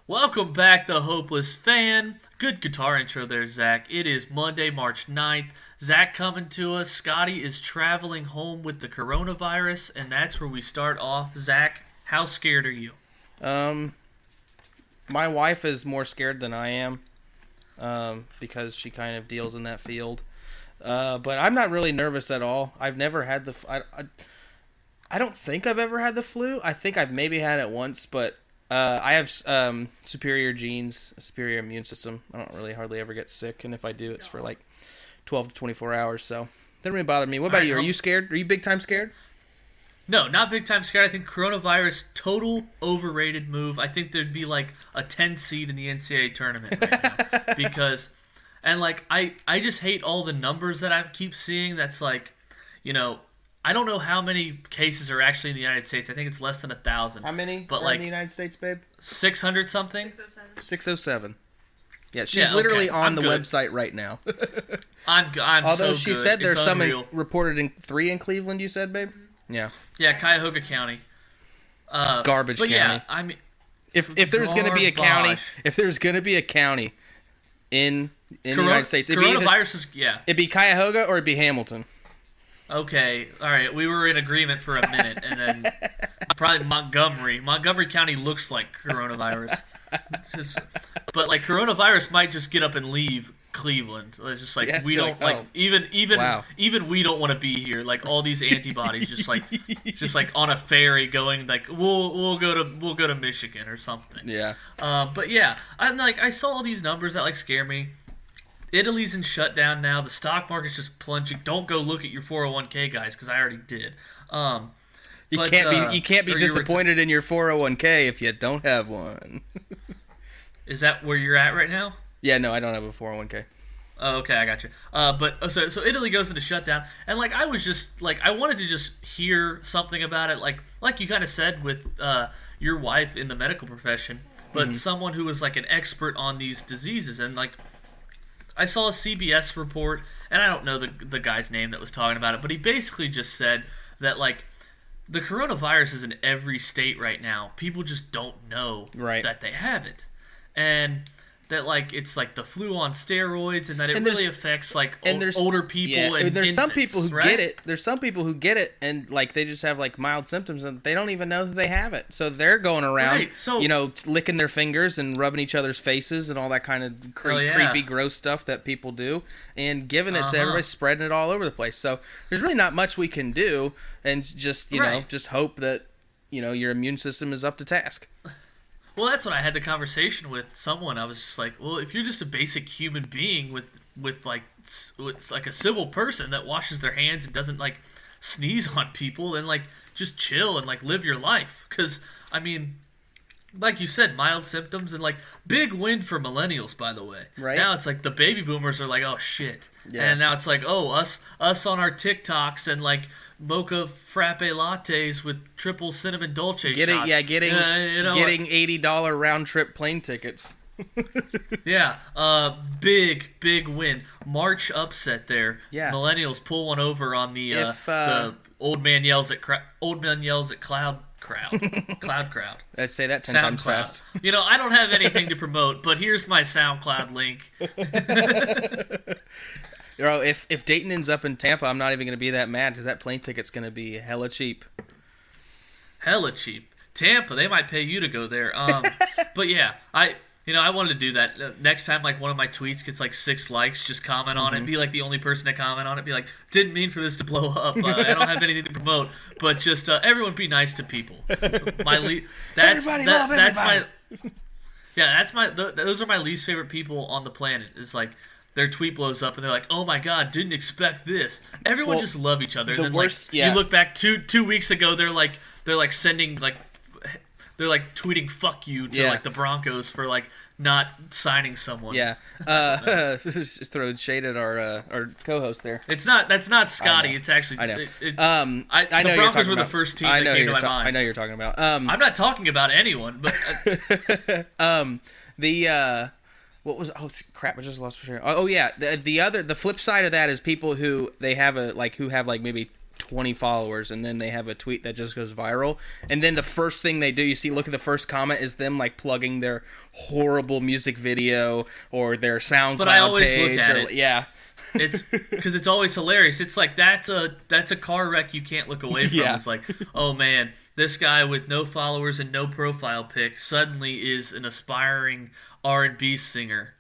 Welcome back, the Hopeless Fan. Good guitar intro there, Zach. It is Monday, March 9th. Zach coming to us. Scotty is traveling home with the coronavirus, and that's where we start off. Zach, how scared are you? My wife is more scared than I am, because she kind of deals in that field. But I'm not really nervous at all. I've never had the... I don't think I've ever had the flu. I think I've maybe had it once, but... I have superior genes, a superior immune system. I don't really hardly ever get sick, and if I do, it's for like 12 to 24 hours, so doesn't really bother me. What about you? Are you scared? Are you big time scared? No, not big time scared. I think coronavirus, total overrated move. I think there'd be like a 10 seed in the NCAA tournament right now. Because, and like, I just hate all the numbers that I keep seeing that's like, you know, I don't know how many cases are actually in the United States. I think it's less than 1,000. How many but are like, in the United States, babe? 600 something? 607. Yeah, she's literally on the website right now. I'm Although so she good. said there's it's some unreal. 3 in Cleveland, you said, babe? Yeah. Yeah, Cuyahoga County. Garbage but county. Yeah, I mean, if there's going to be a county, in the United States, it'd be Cuyahoga or it'd be Hamilton. Okay, all right. We were in agreement for a minute, and then probably Montgomery. Montgomery County looks like coronavirus, but like coronavirus might just get up and leave Cleveland. It's just like we don't even we don't want to be here. Like all these antibodies, just like on a ferry going like we'll go to Michigan or something. Yeah. But yeah, I saw all these numbers that like scare me. Italy's in shutdown now. The stock market's just plunging. Don't go look at your 401k, guys, because I already did. You can't be disappointed in your 401k if you don't have one. Is that where you're at right now? Yeah, no, I don't have a 401k. Oh, okay, I got you. So Italy goes into shutdown, and like I was just like I wanted to just hear something about it, like you kind of said with your wife in the medical profession, but someone who was like an expert on these diseases, and like. I saw a CBS report, and I don't know the guy's name that was talking about it, but he basically just said that, like, the coronavirus is in every state right now. People just don't know that they have it. And that, like, it's like the flu on steroids, and that it really affects, like, older people and there's infants, some people who right? get it. There's some people who get it, and, like, they just have, like, mild symptoms, and they don't even know that they have it. So they're going around, licking their fingers and rubbing each other's faces and all that kind of creepy, gross stuff that people do, and giving it to everybody, spreading it all over the place. So there's really not much we can do, and just, you know, just hope that, you know, your immune system is up to task. Well, that's when I had the conversation with someone. I was just like, well, if you're just a basic human being with like a civil person that washes their hands and doesn't like sneeze on people, then like just chill and like live your life. Because I mean, like you said, mild symptoms and like big win for millennials, by the way. Right now, it's like the baby boomers are like, oh shit, and now it's like, oh us on our TikToks and like. Mocha frappe lattes with triple cinnamon dolce shots. Getting $80 round trip plane tickets. Big win. March upset there. Yeah. Millennials pull one over on the old man yells at cloud crowd. Let's say that 10 times fast. You know, I don't have anything to promote, but here's my SoundCloud link. Bro, if Dayton ends up in Tampa, I'm not even going to be that mad because that plane ticket's going to be hella cheap. Hella cheap. Tampa, they might pay you to go there. But yeah, I wanted to do that. Next time, like, one of my tweets gets, like, 6 likes, just comment on it. Be, like, the only person to comment on it. Be like, didn't mean for this to blow up. I don't have anything to promote. But just, everyone be nice to people. Everybody love everybody. Those are my least favorite people on the planet. It's like... Their tweet blows up and they're like, "Oh my god, didn't expect this." Everyone just love each other. And then you look back two weeks ago, they're like sending like they're like tweeting "fuck you" to like the Broncos for like not signing someone. Yeah, just throwing shade at our co-host there. That's not Scotty. It's actually I know. I know the Broncos were the first team that came to my mind. I know you're talking about. I'm not talking about anyone, but what was? Oh crap! I just lost for sure. Oh yeah, the flip side of that is people who have maybe 20 followers, and then they have a tweet that just goes viral. And then the first thing they do, look at the first comment, is them like plugging their horrible music video or their SoundCloud But I always page. look at it. Yeah. It's because it's always hilarious. It's like that's a car wreck you can't look away from. Yeah. It's like, oh man, this guy with no followers and no profile pic suddenly is an aspiring R&B singer.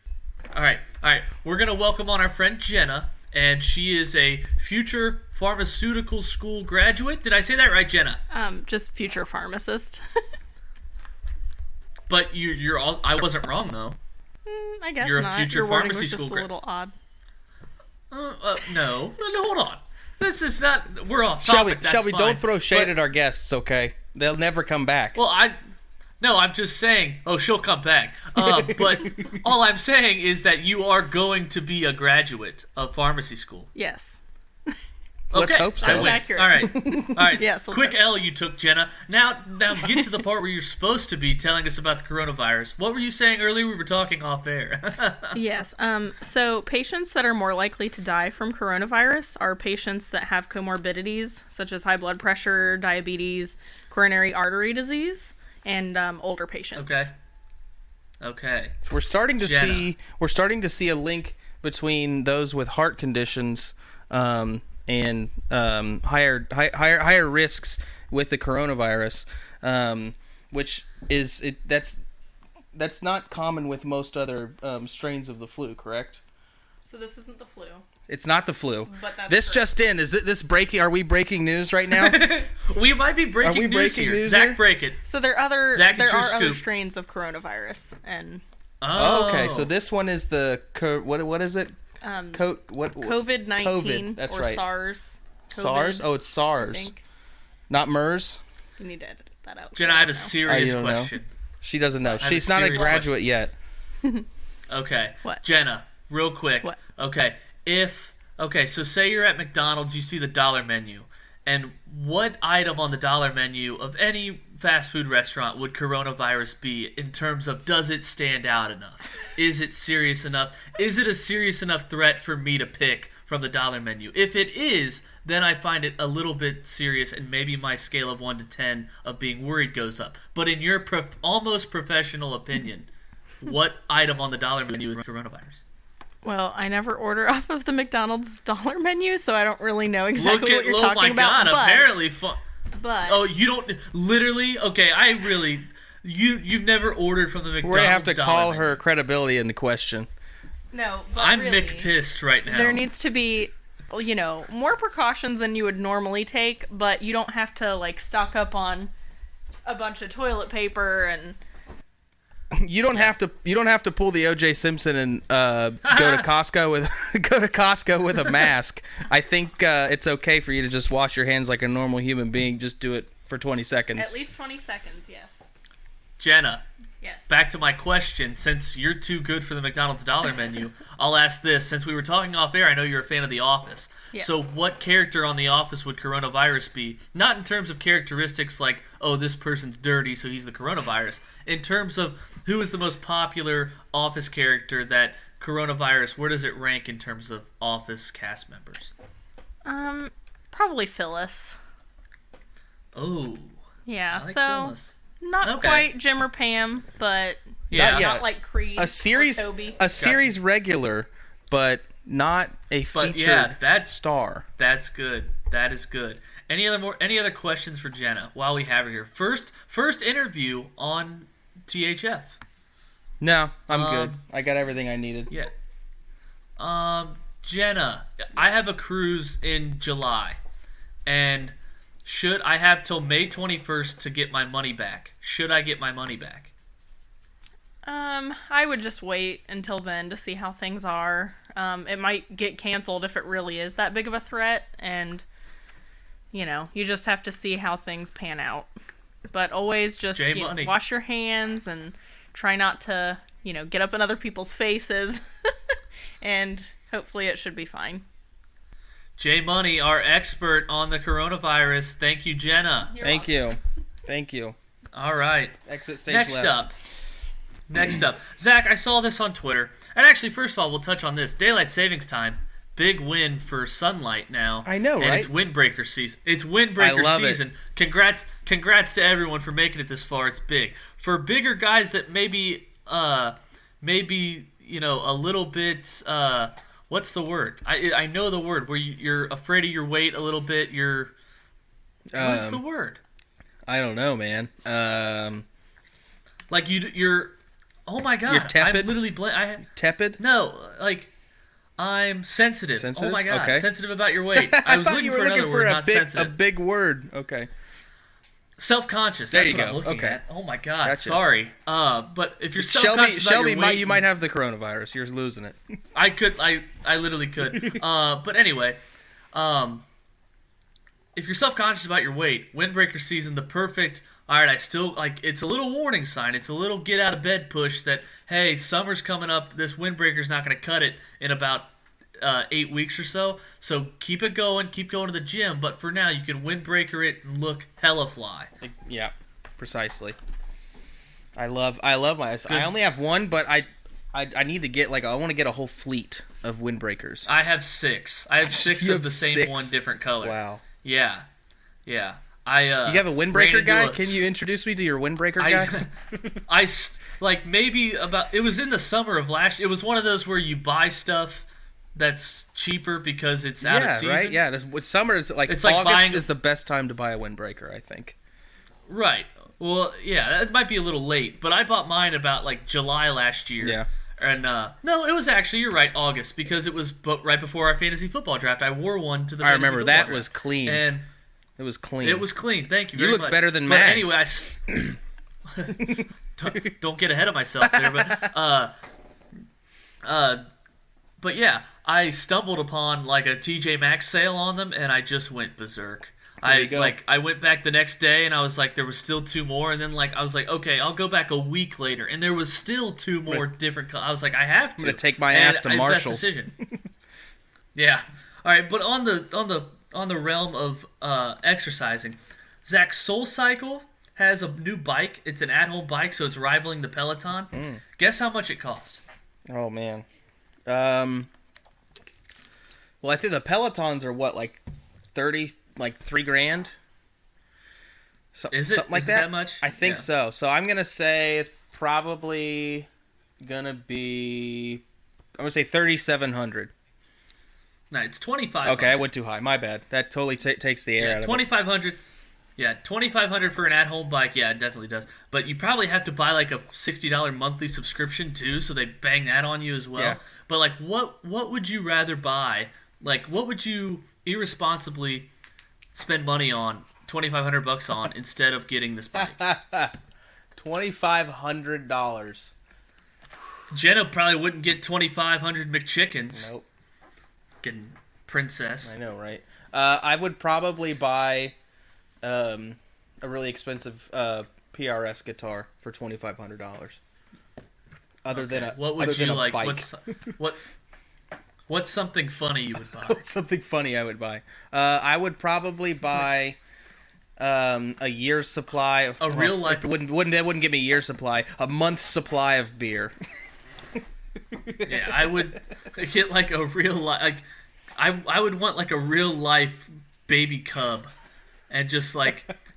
All right. We're gonna welcome on our friend Jenna, and she is a future pharmaceutical school graduate. Did I say that right, Jenna? Just future pharmacist. But you're all. I wasn't wrong though. I guess You're a not. future Your wording pharmacy was just school a little odd. No, hold on. This is not. We're off topic. Shall we? That's Don't fine. throw shade But- at our guests, okay? They'll never come back. Well, I'm just saying. Oh, she'll come back. But all I'm saying is that you are going to be a graduate of pharmacy school. Yes. Let's Okay, hope so. I That's win. accurate. All right. Yes, let's Quick hope so. L you took, Jenna. Now get to the part where you're supposed to be telling us about the coronavirus. What were you saying earlier? We were talking off air. Yes. So patients that are more likely to die from coronavirus are patients that have comorbidities such as high blood pressure, diabetes, coronary artery disease, and older patients. Okay. So we're starting to Jenna. see a link between those with heart conditions and higher risks with the coronavirus, which is that's not common with most other strains of the flu, correct? So this isn't the flu. It's not the flu. But that's this correct. just in. Is it this breaking? Are we breaking news right now? We might be breaking news breaking here. news Zach, here? break it. So there are other Zach, it's your other scoop. strains of coronavirus, and Oh, Okay, so this one is the what is it? COVID-19 COVID, that's or right. SARS. SARS? COVID, Oh, it's I SARS, think. not MERS. You need to edit that out. Jenna, I have a know. serious you don't know? question. She doesn't know. have She's a not a serious graduate yet. Okay. What? Jenna, real quick. What? Okay. So say you're at McDonald's, you see the dollar menu. And what item on the dollar menu of any fast food restaurant would coronavirus be in terms of does it stand out enough? Is it serious enough? Is it a serious enough threat for me to pick from the dollar menu? If it is, then I find it a little bit serious and maybe my scale of 1 to 10 of being worried goes up. But in your almost professional opinion, what item on the dollar menu is coronavirus? Well, I never order off of the McDonald's dollar menu, so I don't really know exactly what you're oh talking my about. God, apparently But Oh, you don't literally? Okay, you've never ordered from the McDonald's. We're gonna have to dollar call menu. her credibility into question. no, but I'm really, Mick pissed right now. there needs to be, more precautions than you would normally take, but you don't have to stock up on a bunch of toilet paper and. You don't have to pull the O.J. Simpson and go to Costco with a mask. I think it's okay for you to just wash your hands like a normal human being. Just do it for 20 seconds. At least 20 seconds, yes. Jenna, Yes. back to my question. Since you're too good for the McDonald's dollar menu, I'll ask this. Since we were talking off air, I know you're a fan of The Office. Yes. So what character on The Office would coronavirus be? Not in terms of characteristics like, oh, this person's dirty, so he's the coronavirus. In terms of who is the most popular Office character that coronavirus, where does it rank in terms of Office cast members? Probably Phyllis. Oh. Yeah, I like so Phyllis. not Okay. quite Jim or Pam, but Yeah. not like Creed a series or Toby. regular, but not a But featured yeah, star. that's good. That is good. Any other questions for Jenna while we have her here? First interview on THF. No, I'm good. I got everything I needed. Yeah. Jenna, I have a cruise in July, and I have till May 21st to get my money back? Should I get my money back? I would just wait until then to see how things are. It might get canceled if it really is that big of a threat, and you just have to see how things pan out. But always just J-Money. wash your hands and try not to, get up in other people's faces. And hopefully it should be fine. J Money, our expert on the coronavirus. Thank you, Jenna. Thank you. All right. Exit stage Next up, Zach, I saw this on Twitter. And actually, first of all, we'll touch on this. Daylight savings time, big win for Sunlight now. I know, and right? it's Windbreaker season. It's Windbreaker season. Congrats to everyone for making it this far. It's big. For bigger guys that maybe a little bit. What's the word? I know the word where you're afraid of your weight a little bit. What's the word? I don't know, man. Like you're. Oh my god! You're tepid. I'm literally tepid. No, like I'm sensitive. Sensitive? Oh my god! Okay. Sensitive about your weight. I was looking for another word, not sensitive. A big word. Okay. Self-conscious. There That's you what go. I'm looking Okay. at. Oh my god! Gotcha. Sorry. But if you're self-conscious about your weight, you might have the coronavirus. You're losing it. I literally could. But anyway, if you're self-conscious about your weight, Windbreaker season, the perfect. All right, I still it's a little warning sign. It's a little get out of bed push that hey, summer's coming up. This Windbreaker's not going to cut it in about 8 weeks or so. So keep it going. Keep going to the gym. But for now, you can Windbreaker it and look hella fly. Yeah, precisely. I love my. Good. I only have one, but I need to get I want to get a whole fleet of Windbreakers. I have 6. I have 6 of the same one different color. Wow. Yeah. You have a Windbreaker guy? Can you introduce me to your Windbreaker guy? Maybe about. It was in the summer of last. It was one of those where you buy stuff that's cheaper because it's out of season. Right. Yeah, summer is it's August is the best time to buy a Windbreaker, I think. Right. Well, yeah, that might be a little late, but I bought mine about July last year. Yeah. And no, it was actually, you're right, August, because it was right before our fantasy football draft. I wore one to the. I remember that draft. was clean. And it was clean. It was clean. Thank you very much. You look better than Max. But anyway, don't get ahead of myself there. But yeah, I stumbled upon a TJ Maxx sale on them, and I just went berserk. I went back the next day, and I was there was still 2 more, and then I was okay, I'll go back a week later, and there was still 2 more different. I was I have to. I'm gonna take my ass to Marshall's. Best decision. Yeah. All right, but on the realm of exercising, Zach, SoulCycle has a new bike. It's an at-home bike, so it's rivaling the Peloton. Guess how much it costs? Oh man. Well, I think the Pelotons are what 30. $3,000. Is it something like is that? That much? I think so. So I'm gonna say it's probably gonna be. I'm gonna say 3,700. No, it's 2,500. Okay, I went too high. My bad. That totally takes the air out of it. 2,500. Yeah, 2,500 for an at-home bike. Yeah, it definitely does. But you probably have to buy a $60 monthly subscription too, so they bang that on you as well. Yeah. But what would you rather buy? What would you irresponsibly spend money on $2,500 on instead of getting this bike? $2,500. Jenna probably wouldn't get 2,500 McChickens. Nope. Getting princess. I know, right? I would probably buy a really expensive PRS guitar for $2,500. Other than a what would you like? Bike. What's something funny you would buy? What's something funny I would buy? I would probably buy a year's supply of real life. That wouldn't give me a year's supply. A month's supply of beer. Yeah, I would get a real life. I would want a real life baby cub, and just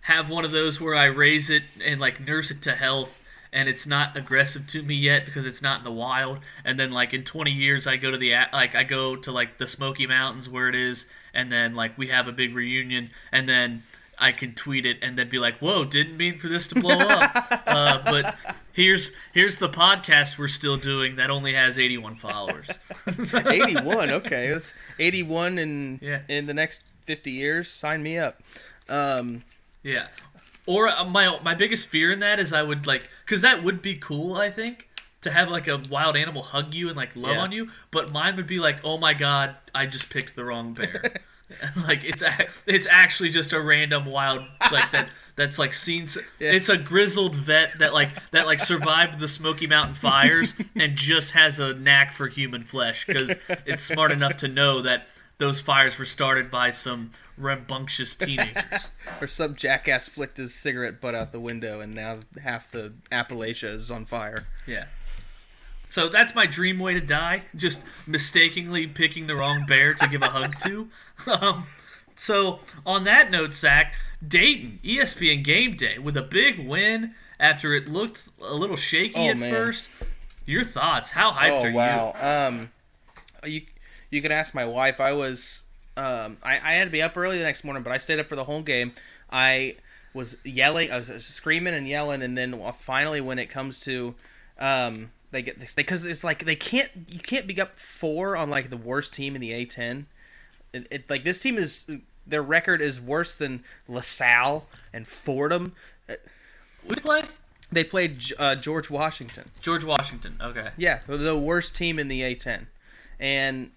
have one of those where I raise it and nurse it to health, and it's not aggressive to me yet because it's not in the wild. And then in 20 years I go to the Smoky Mountains where it is, and then we have a big reunion, and then I can tweet it and then be whoa, didn't mean for this to blow up. But here's the podcast we're still doing that only has 81 followers. 81, okay. That's 81 in the next 50 years. Sign me up. Yeah. Or my biggest fear in that is I would because that would be cool, I think, to have a wild animal hug you and love on you. But mine would be oh my god, I just picked the wrong bear. It's actually just a random wild that's seen. Yeah. It's a grizzled vet that survived the Smoky Mountain fires and just has a knack for human flesh because it's smart enough to know that those fires were started by some rambunctious teenagers. Or some jackass flicked his cigarette butt out the window and now half the Appalachia is on fire. Yeah. So that's my dream way to die, just mistakenly picking the wrong bear to give a hug to. So on that note, Zach, Dayton, ESPN Game Day, with a big win after it looked a little shaky first. Your thoughts? How hyped are you? Oh, wow. You can ask my wife. I was I had to be up early the next morning, but I stayed up for the whole game. I was yelling. I was screaming and yelling, and then finally when it comes to they get this, because it's like you can't be up 4 on like the worst team in the A10. It like this team their record is worse than LaSalle and Fordham. Who did they play? They played George Washington. George Washington. Okay. Yeah, the worst team in the A10, and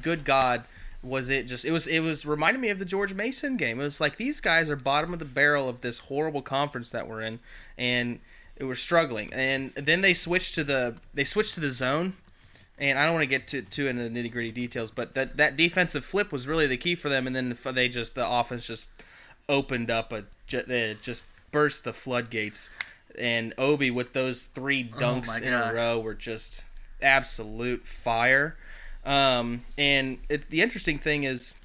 good God, was it just it was reminding me of the George Mason game. It was like these guys are bottom of the barrel of this horrible conference that we're in, and it was struggling. And then they switched to the zone. And I don't want to get too into the nitty-gritty details, but that defensive flip was really the key for them. And then the offense just opened up it just burst the floodgates. And Obi with those 3 dunks in a row were just absolute fire. And the interesting thing is,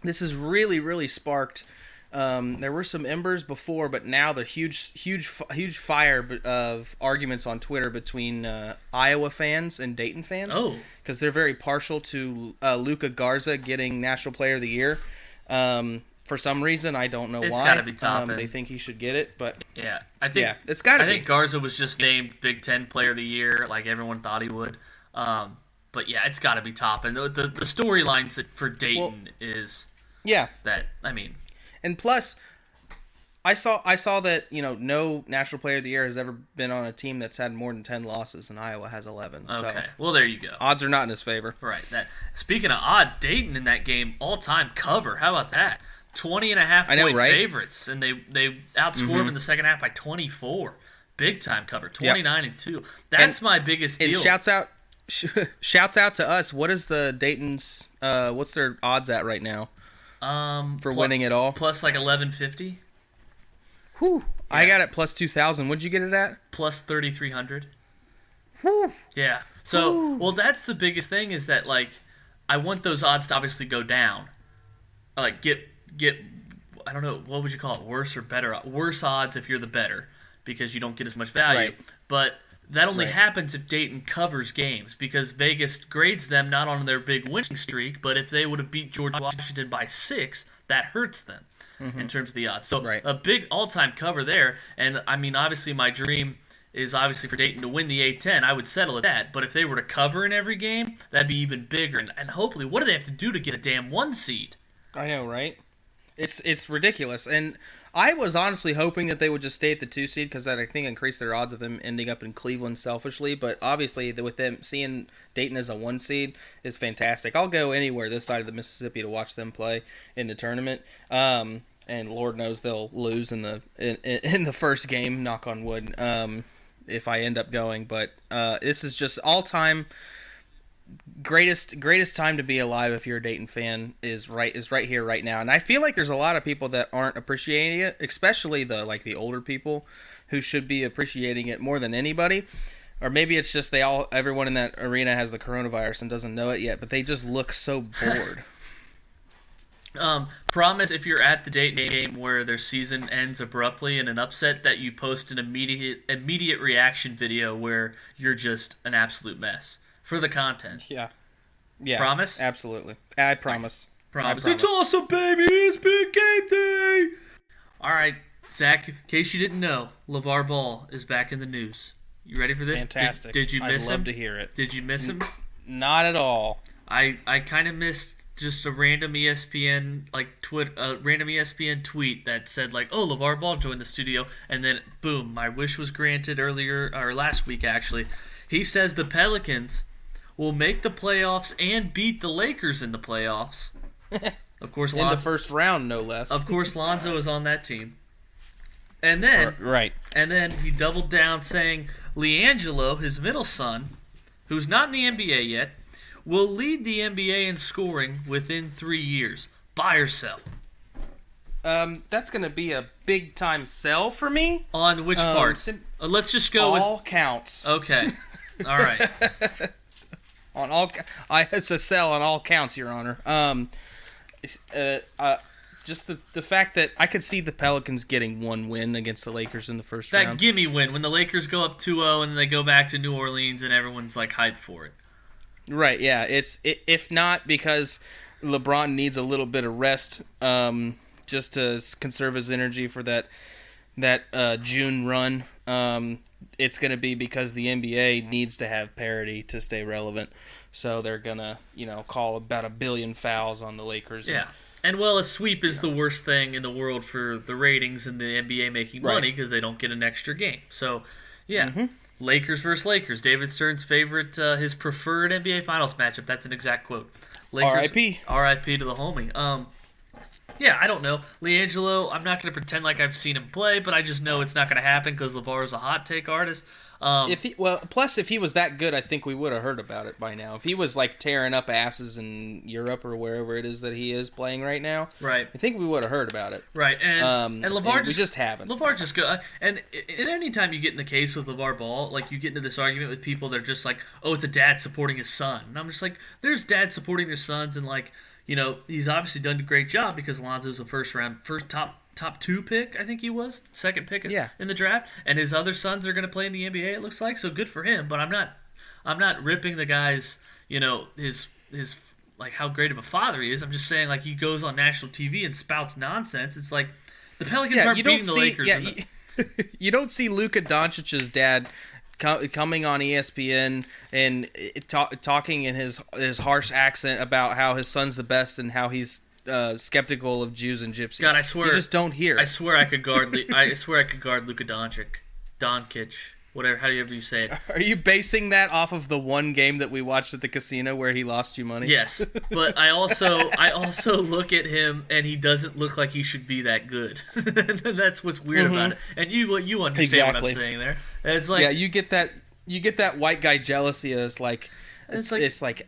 this has really, really sparked. There were some embers before, but now the huge fire of arguments on Twitter between Iowa fans and Dayton fans. Oh, because they're very partial to Luca Garza getting National Player of the Year. For some reason, I don't know why. It's got to be top. They think he should get it, but yeah, I think it's got to be. I think Garza was just named Big Ten Player of the Year, like everyone thought he would. But yeah, it's got to be top. And the storylines for Dayton is that, I mean. And plus, I saw that, no National Player of the Year has ever been on a team that's had more than 10 losses, and Iowa has 11. Okay, so well, there you go. Odds are not in his favor. Right. Speaking of odds, Dayton in that game, all-time cover. How about that? 20.5-point favorites, and they outscored them in the second half by 24. Big-time cover, 29-2. That's my biggest deal. And shouts out to us. What is the Dayton's, what's their odds at right now? For winning it all, plus like 1150. Whew! Yeah. I got it plus 2,000. What'd you get it at? Plus 3,300. Whew! Yeah. So, well, that's the biggest thing is that like, I want those odds to obviously go down. Like get I don't know, what would you call it? Worse or better? Worse odds if you're the better because you don't get as much value. Right. But that only happens if Dayton covers games because Vegas grades them not on their big winning streak, but if they would have beat George Washington by 6, that hurts them in terms of the odds. So a big all-time cover there, and I mean, obviously my dream is obviously for Dayton to win the A10. I would settle at that, but if they were to cover in every game, that'd be even bigger. And hopefully, what do they have to do to get a damn 1 seed? I know, right? It's ridiculous, and I was honestly hoping that they would just stay at the 2 seed because that I think increased their odds of them ending up in Cleveland selfishly. But obviously, with them seeing Dayton as a 1 seed is fantastic. I'll go anywhere this side of the Mississippi to watch them play in the tournament. And Lord knows they'll lose in the first game. Knock on wood. If I end up going, but this is just all time. Greatest time to be alive if you're a Dayton fan is right here right now, and I feel like there's a lot of people that aren't appreciating it, especially the older people who should be appreciating it more than anybody. Or maybe it's just everyone in that arena has the coronavirus and doesn't know it yet, but they just look so bored. Promise if you're at the Dayton game where their season ends abruptly in an upset that you post an immediate reaction video where you're just an absolute mess. For the content. Yeah. Promise? Absolutely. I promise. Promise. It's awesome, baby. It's big game day. All right, Zach, in case you didn't know, Lavar Ball is back in the news. You ready for this? Fantastic. Did you miss him? I'd love to hear it. Did you miss him? Not at all. I kind of missed just a random ESPN random ESPN tweet that said like, "Oh, Lavar Ball joined the studio," and then boom, my wish was granted last week actually. He says the Pelicans will make the playoffs and beat the Lakers in the playoffs. Of course, in the first round, no less. Of course, Lonzo is on that team. And then, and then he doubled down saying LiAngelo, his middle son, who's not in the NBA yet, will lead the NBA in scoring within 3 years. Buy or sell? That's going to be a big-time sell for me. On which parts? Let's just go all counts. Okay. All right. On all, it's a sell on all counts, Your Honor. Just the fact that I could see the Pelicans getting one win against the Lakers in the first round. That gimme win when the Lakers go up 2-0 and then they go back to New Orleans and everyone's like hyped for it. Right, yeah. If not because LeBron needs a little bit of rest, just to conserve his energy for that June run. It's going to be because the NBA needs to have parity to stay relevant. So they're going to, call about 1 billion fouls on the Lakers. Yeah. And, well, a sweep is the worst thing in the world for the ratings and the NBA making money because they don't get an extra game. So, yeah. Mm-hmm. Lakers versus Lakers. David Stern's favorite, his preferred NBA Finals matchup. That's an exact quote. Lakers, R.I.P. R.I.P. to the homie. Yeah, I don't know. LiAngelo, I'm not going to pretend like I've seen him play, but I just know it's not going to happen because Lavar is a hot take artist. Plus, if he was that good, I think we would have heard about it by now. If he was like tearing up asses in Europe or wherever it is that he is playing right now, right? I think we would have heard about it. Right, and Lavar we just haven't. Lavar just go, and any time you get in the case with Lavar Ball, like you get into this argument with people that are just like, oh, it's a dad supporting his son, and I'm just like, there's dads supporting their sons, and like, he's obviously done a great job because Alonzo's a first top 2 pick, I think he was, second pick in the draft, and his other sons are going to play in the NBA, it looks like, so good for him, but I'm not ripping the guy's, his like how great of a father he is. I'm just saying, like, he goes on national TV and spouts nonsense. It's like the Pelicans aren't beating the Lakers. Yeah, you don't see Luca Doncic's dad coming on ESPN and talking in his harsh accent about how his son's the best and how he's skeptical of Jews and gypsies. God, I swear, you just don't hear. I swear I could guard. I swear I could guard Luka Doncic, whatever, however you say it. Are you basing that off of the one game that we watched at the casino where he lost you money? Yes, but I also look at him and he doesn't look like he should be that good. That's what's weird about it. And you understand what I'm saying there. And it's like, yeah, you get that white guy jealousy as like. It's like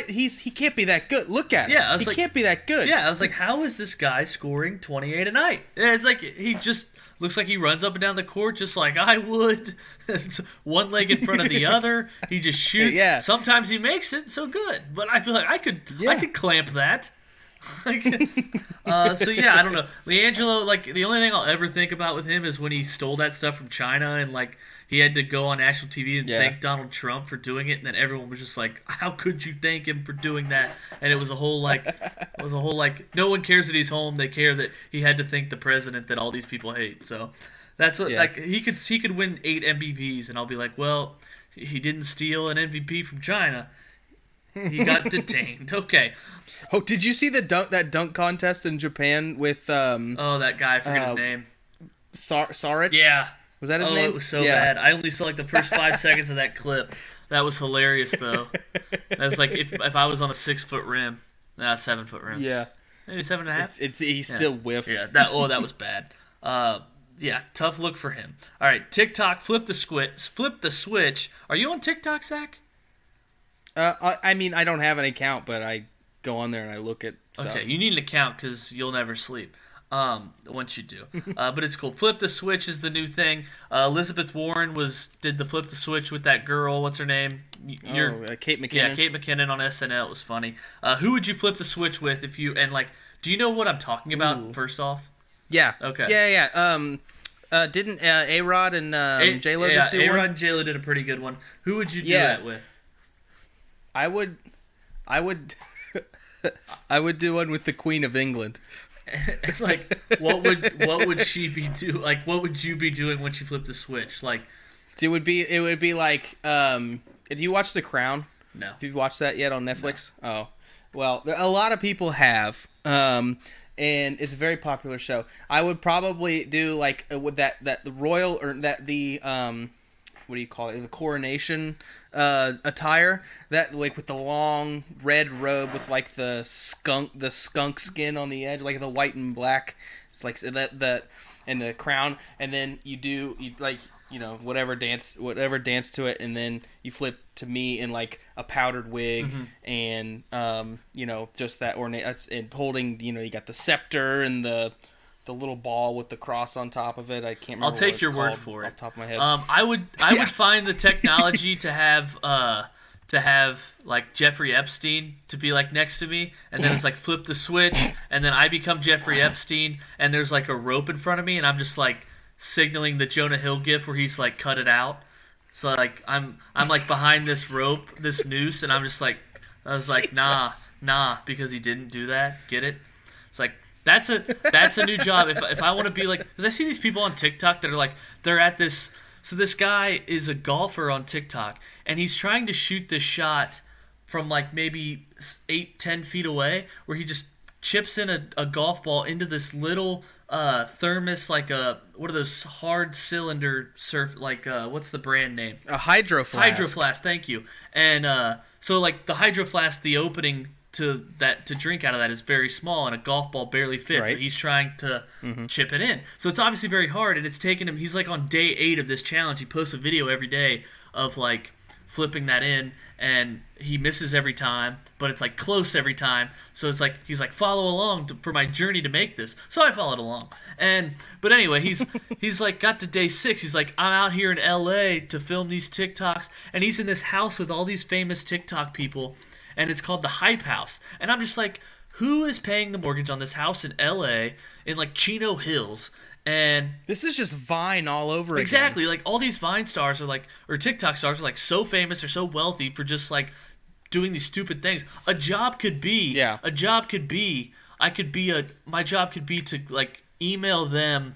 he can't be that good. Look at him. Yeah, he can't be that good. Yeah, I was like, how is this guy scoring 28 a night? And it's like he just looks like he runs up and down the court just like I would. One leg in front of the other. He just shoots. Yeah. Sometimes he makes it so good, but I feel like I could clamp that. So yeah, I don't know. LiAngelo, like the only thing I'll ever think about with him is when he stole that stuff from China and like. He had to go on national TV and thank Donald Trump for doing it, and then everyone was just like, "How could you thank him for doing that?" And it was a whole like, no one cares that he's home. They care that he had to thank the president that all these people hate. So that's what like he could win 8 MVPs, and I'll be like, well, he didn't steal an MVP from China. He got detained. Okay. Oh, did you see that dunk contest in Japan with that guy? I forget his name. Saric? Yeah. Was that his name? It was so bad. I only saw like the first 5 seconds of that clip. That was hilarious, though. That's like if I was on a 6-foot rim, 7-foot rim. Yeah, maybe 7.5. He still whiffed. Yeah, that was bad. Yeah, tough look for him. All right, TikTok, flip the switch. Are you on TikTok, Zach? I mean, I don't have an account, but I go on there and I look at stuff. Okay, you need an account because you'll never sleep. Once you do, but it's cool. Flip the switch is the new thing. Elizabeth Warren did the flip the switch with that girl. What's her name? Kate McKinnon. Yeah, Kate McKinnon on SNL. It was funny. Who would you flip the switch with if you do you know what I'm talking about? Ooh. First off, yeah, okay, yeah. Didn't A-Rod and J-Lo just do one? A-Rod and J-Lo did a pretty good one. Who would you do that with? I would I would do one with the Queen of England. Like, what would she be do? Like, what would you be doing when she flipped the switch? Like, it would be like, did you watch The Crown? No. Have you watched that yet on Netflix? No. Oh, well, a lot of people have, and it's a very popular show. I would probably do like with that the royal or that the what do you call it? The coronation attire, that like with the long red robe with like the skunk skin on the edge, like the white and black. It's like that and the crown, and then you whatever dance to it, and then you flip to me in like a powdered wig, and just that ornate. That's and holding. You got the scepter and the the little ball with the cross on top of it. I can't remember. I'll what take it's your word called for it. off the top of my head. I would find the technology to have like Jeffrey Epstein to be like next to me, and then it's like flip the switch, and then I become Jeffrey Epstein, and there's like a rope in front of me, and I'm just like signaling the Jonah Hill gif where he's like cut it out. So like I'm like behind this rope, this noose, and I was like nah, because he didn't do that. Get it? It's like that's a new job. If I want to be like, because I see these people on TikTok that are like they're at this. So this guy is a golfer on TikTok, and he's trying to shoot this shot from like maybe 8-10 feet away, where he just chips in a golf ball into this little thermos, like what are those hard cylinder what's the brand name? A Hydro Flask. Hydro Flask, thank you. And so like the Hydro Flask, the opening to drink out of that is very small, and a golf ball barely fits. Right. So he's trying to chip it in. So it's obviously very hard, and it's taken him. He's like on day 8 of this challenge. He posts a video every day of like flipping that in, and he misses every time, but it's like close every time. So it's like he's like, follow along for my journey to make this. So I followed along, but anyway, he's like got to day 6. He's like, I'm out here in LA to film these TikToks, and he's in this house with all these famous TikTok people. And it's called the Hype House. And I'm just like, who is paying the mortgage on this house in L.A., in like Chino Hills? And this is just Vine all over exactly, again. like all these Vine stars are like, or TikTok stars are like so famous or so wealthy for just like doing these stupid things. My job could be to like email them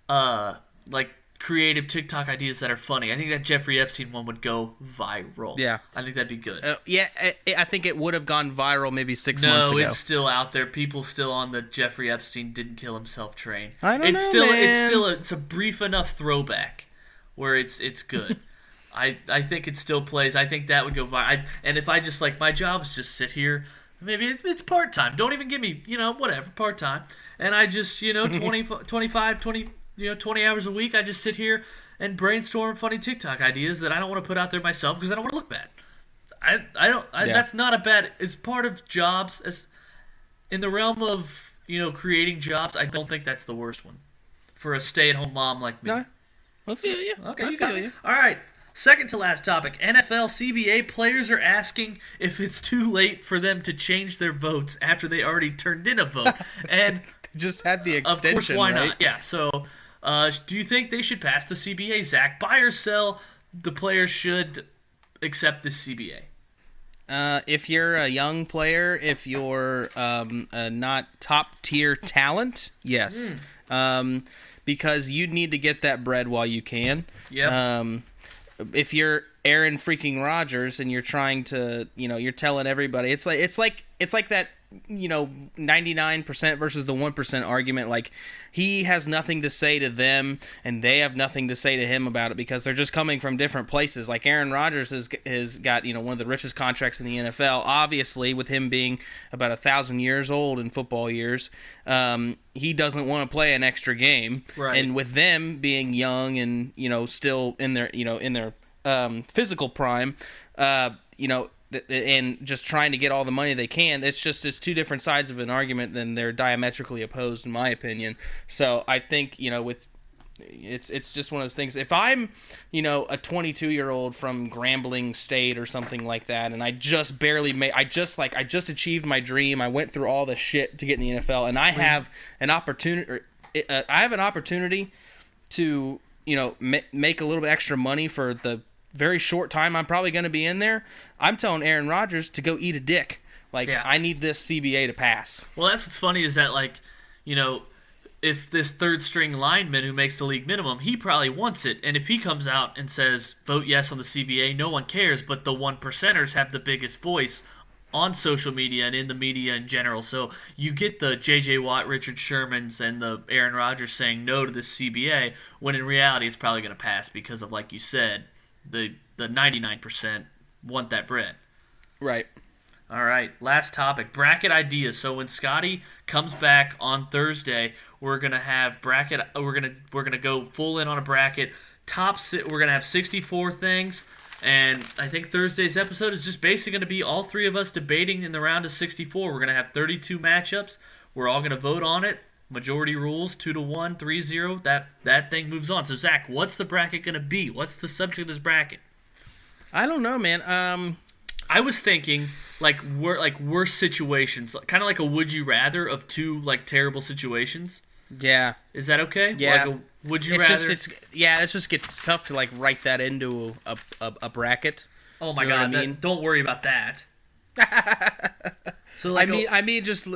like creative TikTok ideas that are funny. I think that Jeffrey Epstein one would go viral. Yeah. I think that'd be good. I think it would have gone viral maybe 6 months ago. No, it's still out there. People still on the Jeffrey Epstein didn't kill himself train. I don't know, man. It's a brief enough throwback where it's good. I think it still plays. I think that would go viral. And if I just like, my job is just sit here, maybe it's part-time. Don't even give me, whatever, part-time. And I just, 20 hours a week, I just sit here and brainstorm funny TikTok ideas that I don't want to put out there myself because I don't want to look bad. That's not a bad. It's part of jobs. As in the realm of creating jobs, I don't think that's the worst one for a stay-at-home mom like me. No, I feel you. Okay, I feel you. All right. Second to last topic. NFL CBA players are asking if it's too late for them to change their votes after they already turned in a vote. And just had the extension, of course, why right? not? Yeah, so do you think they should pass the CBA, Zach? Buy or sell, the players should accept the CBA? If you're a young player, if you're not top-tier talent, yes. Because you need to get that bread while you can. Yep. If you're Aaron freaking Rodgers and you're trying to, you're telling everybody, it's like that, 99% versus the 1% argument. Like, he has nothing to say to them and they have nothing to say to him about it because they're just coming from different places. Like, Aaron Rodgers has got, one of the richest contracts in the NFL, obviously, with him being about 1,000 years old in football years. He doesn't want to play an extra game. Right. And with them being young and, still in their physical prime, and just trying to get all the money they can, it's two different sides of an argument, then they're diametrically opposed, in my opinion. So I think, it's just one of those things. If I'm, a 22-year-old from Grambling State or something like that, and I just barely I just achieved my dream, I went through all the shit to get in the NFL, and I have an opportunity, to, make a little bit extra money for the very short time I'm probably going to be in there, I'm telling Aaron Rodgers to go eat a dick. Like, yeah. I need this CBA to pass. Well, that's what's funny is that, like, if this third-string lineman who makes the league minimum, he probably wants it. And if he comes out and says, vote yes on the CBA, no one cares, but the 1%ers have the biggest voice on social media and in the media in general. So you get the J.J. Watt, Richard Shermans, and the Aaron Rodgers saying no to the CBA, when in reality it's probably going to pass because of, like you said, the 99% want that bread. Right. All right, last topic, bracket ideas. So when Scotty comes back on Thursday, we're gonna have bracket. We're gonna go full in on a bracket. We're gonna have 64 things, and I think Thursday's episode is just basically gonna be all three of us debating in the round of 64. We're gonna have 32 matchups. We're all gonna vote on it, Majority rules 2-1, 3-0. That thing moves on. So Zach, what's the bracket gonna be? What's the subject of this bracket? I don't know, man. I was thinking worst situations, kind of like a would you rather of two like terrible situations. Yeah. Is that okay? Yeah. Like a would you rather? It just gets tough to like write that into a bracket. Oh my You know god! what I mean? Don't worry about that. So like, I mean, just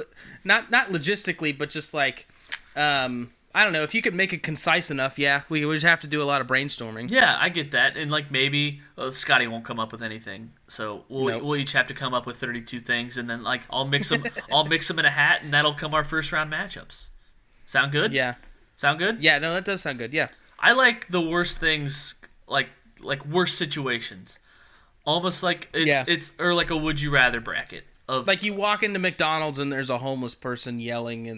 not logistically, but just like, I don't know. If you could make it concise enough, yeah, we would have to do a lot of brainstorming. yeah, I get that, and like maybe Scotty won't come up with anything, so we'll each have to come up with 32 things, and then like I'll mix them in a hat, and that'll come our first round matchups. Sound good? Yeah. Sound good? Yeah. No, that does sound good. Yeah. I like the worst things, like worst situations, almost like it's or like a would you rather bracket of Like you walk into McDonald's and there's a homeless person yelling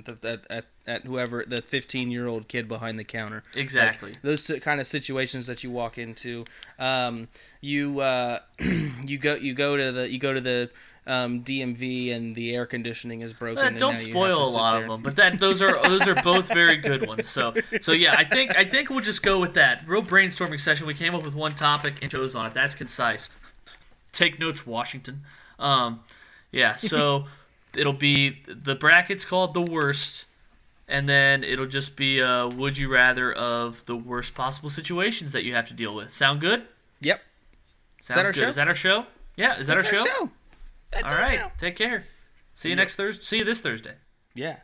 at whoever, the 15-year-old kid behind the counter. exactly. Like, those kind of situations that you walk into. You go to the DMV and the air conditioning is broken. And Don't now you have spoil to a sit lot there. of them, but those are both very good ones. So yeah, I think we'll just go with that. Real brainstorming session. We came up with one topic and chose on it. That's concise. Take notes, Washington. Yeah, so it'll be the bracket's called the worst, and then it'll just be would you rather of the worst possible situations that you have to deal with. Sound good? Yep. Sounds that our good. show? Is that our show? Yeah, is that That's our show? That's All our right. show. Take care. See you next Thursday. See you this Thursday. Yeah.